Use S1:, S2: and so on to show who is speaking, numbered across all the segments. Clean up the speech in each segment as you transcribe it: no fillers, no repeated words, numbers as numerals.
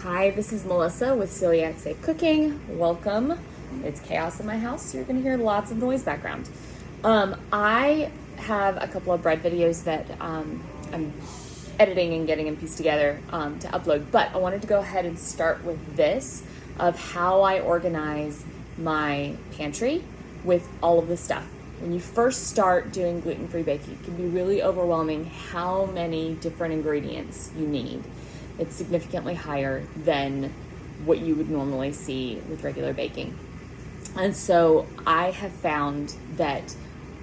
S1: Hi, this is Melissa with Celiac Safe Cooking. Welcome. It's chaos in my house, so you're going to hear lots of noise background. I have a couple of bread videos that I'm editing and getting them pieced together to upload, but I wanted to go ahead and start with this of how I organize my pantry with all of the stuff. When you first start doing gluten-free baking, it can be really overwhelming how many different ingredients you need. It's significantly higher than what you would normally see with regular baking. And so I have found that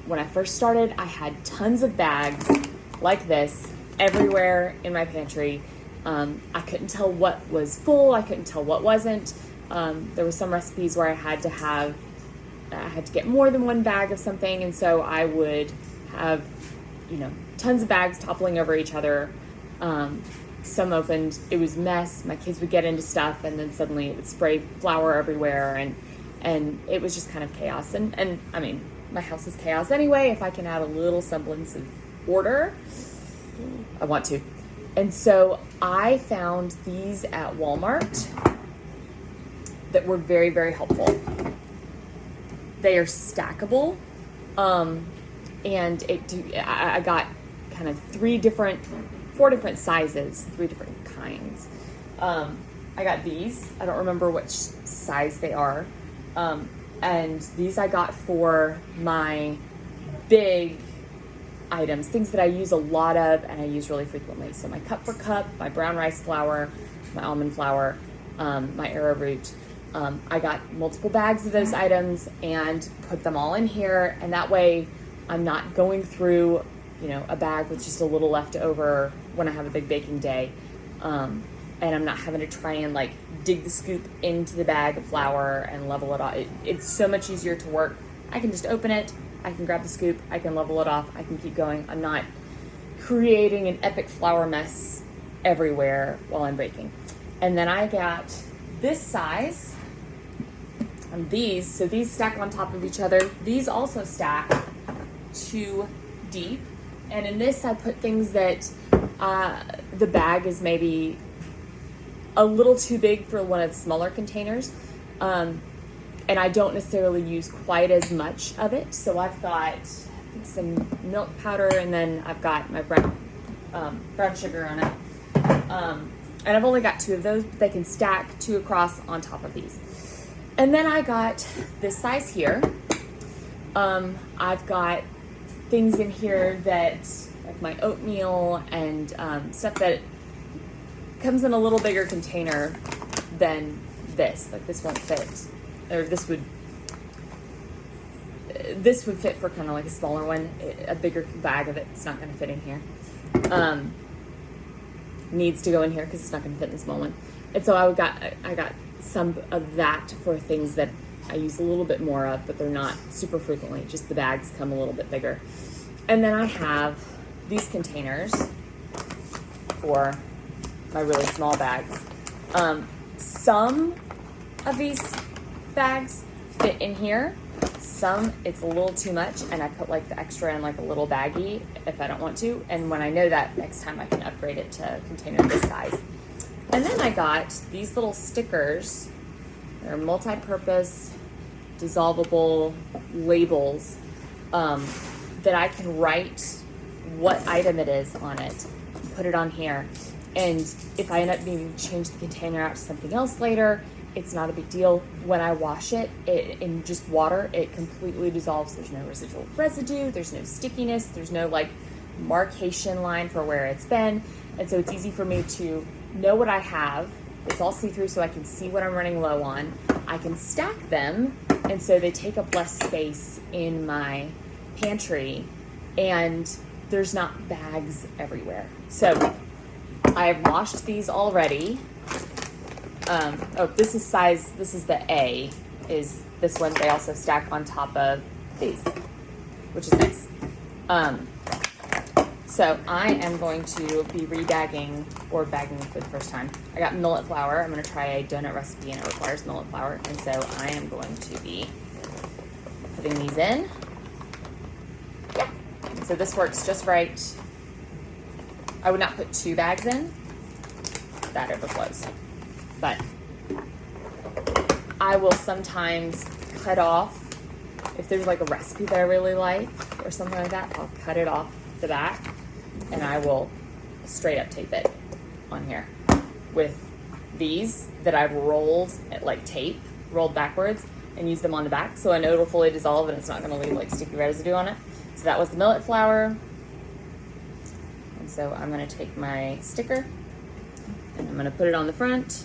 S1: when I first started, I had tons of bags like this everywhere in my pantry. I couldn't tell what was full. I couldn't tell what wasn't. There were some recipes where I had to get more than one bag of something. And so I would have, tons of bags toppling over each other. Some opened, it was a mess. My kids would get into stuff and then suddenly it would spray flour everywhere and it was just kind of chaos. And I mean, my house is chaos anyway. If I can add a little semblance of order, I want to. And so I found these at Walmart that were very, very helpful. They are stackable. And I got kind of four different sizes, 3 different kinds. I got these. I don't remember which size they are. And these I got for my big items, things that I use a lot of and I use really frequently. So my cup for cup, my brown rice flour, my almond flour, my arrowroot. I got multiple bags of those items and put them all in here. And that way I'm not going through a bag with just a little left over when I have a big baking day. And I'm not having to try and dig the scoop into the bag of flour and level it off. It's so much easier to work. I can just open it. I can grab the scoop. I can level it off. I can keep going. I'm not creating an epic flour mess everywhere while I'm baking. And then I got this size and these. So these stack on top of each other. These also stack 2 deep. And in this, I put things that the bag is maybe a little too big for one of the smaller containers. And I don't necessarily use quite as much of it. So I've got some milk powder and then I've got my brown sugar on it. And I've only got 2 of those, but they can stack 2 across on top of these. And then I got this size here. I've got things in here that, like my oatmeal and stuff that comes in a little bigger container than this. Like this won't fit, or this would fit for kind of like a smaller one. A bigger bag of it's not going to fit in here. Needs to go in here because it's not going to fit in the small one. And so I got some of that for things that I use a little bit more of, but they're not super frequently. Just the bags come a little bit bigger. And then I have these containers for my really small bags. Some of these bags fit in here. Some, it's a little too much, and I put the extra in a little baggie if I don't want to. And when I know that, next time I can upgrade it to a container this size. And then I got these little stickers. They're multi-purpose, dissolvable labels that I can write what item it is on it, put it on here. And if I end up needing to change the container out to something else later, it's not a big deal. When I wash it in just water, it completely dissolves. There's no residual residue. There's no stickiness. There's no marcation line for where it's been. And so it's easy for me to know what I have. It's all see-through so I can see what I'm running low on. I can stack them, and so they take up less space in my pantry, and there's not bags everywhere. So I have washed these already. This is the A, is this one. They also stack on top of these, which is nice. So I am going to be rebagging or bagging for the first time. I got millet flour. I'm going to try a donut recipe and it requires millet flour. And so I am going to be putting these in. Yeah. So this works just right. I would not put 2 bags in. That overflows. but I will sometimes cut off, if there's like a recipe that I really like or something like that, I'll cut it off the back and I will straight up tape it on here with these that I've rolled at like tape, rolled backwards, and use them on the back so I know it'll fully dissolve and it's not going to leave like sticky residue on it. So that was the millet flour. And so I'm going to take my sticker and I'm going to put it on the front.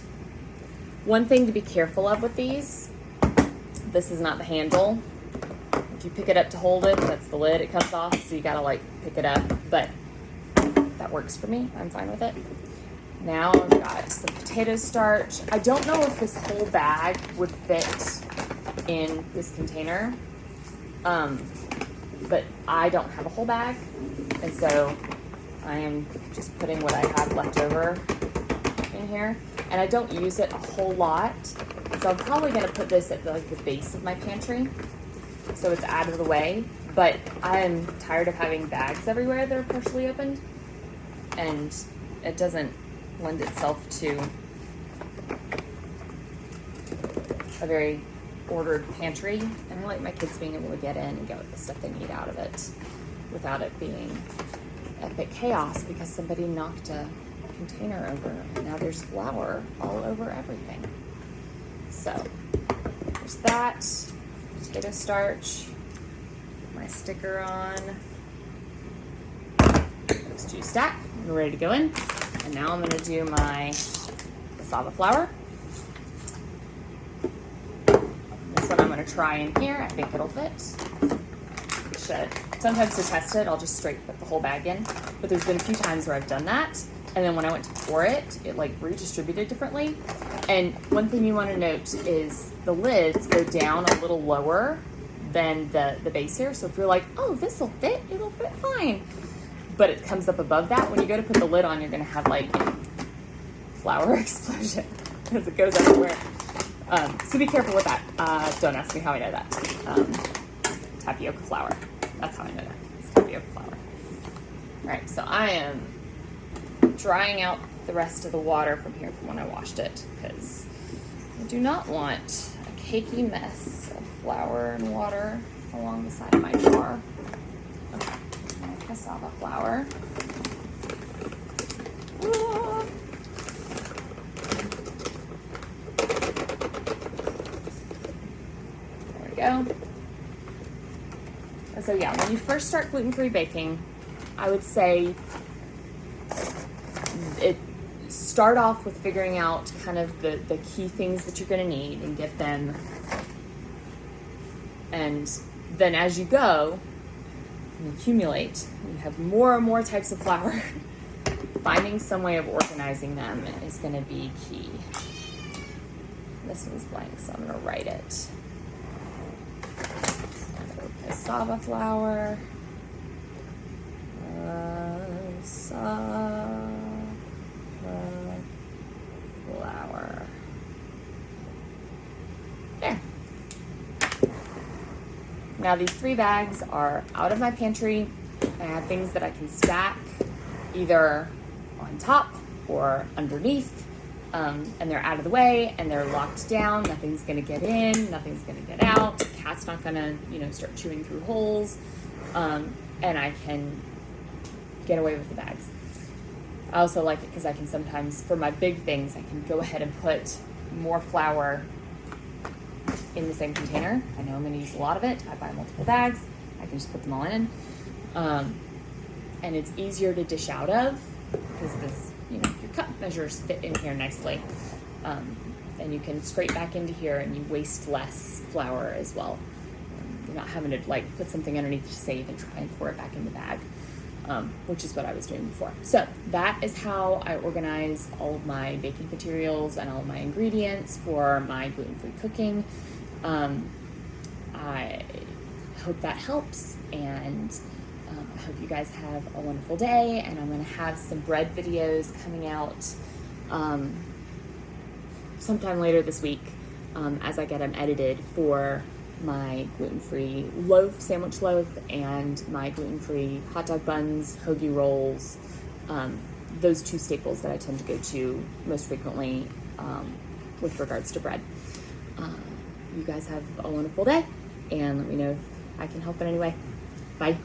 S1: One thing to be careful of with these, this is not the handle. If you pick it up to hold it, that's the lid, it comes off, so you gotta like pick it up, but that works for me, I'm fine with it. Now I've got some potato starch. I don't know if this whole bag would fit in this container, but I don't have a whole bag, and so I am just putting what I have left over in here. And I don't use it a whole lot, so I'm probably gonna put this at the base of my pantry, so it's out of the way. But I am tired of having bags everywhere that are partially opened, and it doesn't lend itself to a very ordered pantry. And I like my kids being able to get in and get the stuff they need out of it without it being epic chaos because somebody knocked a container over and now there's flour all over everything. So there's that. Potato starch. My sticker on. Those two stack. We're ready to go in. And now I'm going to do my cassava flour. This one I'm going to try in here. I think it'll fit. It should. Sometimes to test it, I'll just straight put the whole bag in. But there's been a few times where I've done that. And then when I went to pour it, it like redistributed differently. And one thing you want to note is the lids go down a little lower than the base here. So if you're like, oh, this will fit, it'll fit fine. But it comes up above that. When you go to put the lid on, you're going to have like flour explosion because it goes everywhere. So be careful with that. Don't ask me how I know that. Tapioca flour. That's how I know that. It's tapioca flour. All right, so I am drying out the rest of the water from here from when I washed it because I do not want a cakey mess of flour and water along the side of my jar. Okay, my cassava flour. There we go. And so yeah, when you first start gluten-free baking, I would say start off with figuring out kind of the key things that you're going to need and get them. And then as you go and accumulate, you have more and more types of flour. Finding some way of organizing them is going to be key. This one's blank, so I'm going to write it. So, cassava flour. Cassava flour. There. Now these 3 bags are out of my pantry. I have things that I can stack either on top or underneath, and they're out of the way and they're locked down. Nothing's gonna get in, nothing's gonna get out. The cat's not gonna, start chewing through holes, and I can get away with the bags. I also like it because I can sometimes, for my big things, I can go ahead and put more flour in the same container. I know I'm going to use a lot of it. I buy multiple bags. I can just put them all in. And it's easier to dish out of because this, your cup measures fit in here nicely. And you can scrape back into here and you waste less flour as well. You're not having to put something underneath to save and try and pour it back in the bag. Which is what I was doing before. So that is how I organize all of my baking materials and all of my ingredients for my gluten-free cooking. I hope that helps, and I hope you guys have a wonderful day, and I'm going to have some bread videos coming out sometime later this week as I get them edited for my gluten-free sandwich loaf and my gluten-free hot dog buns, hoagie rolls, those 2 staples that I tend to go to most frequently with regards to bread. You guys have a wonderful day, and let me know if I can help in any way. Bye.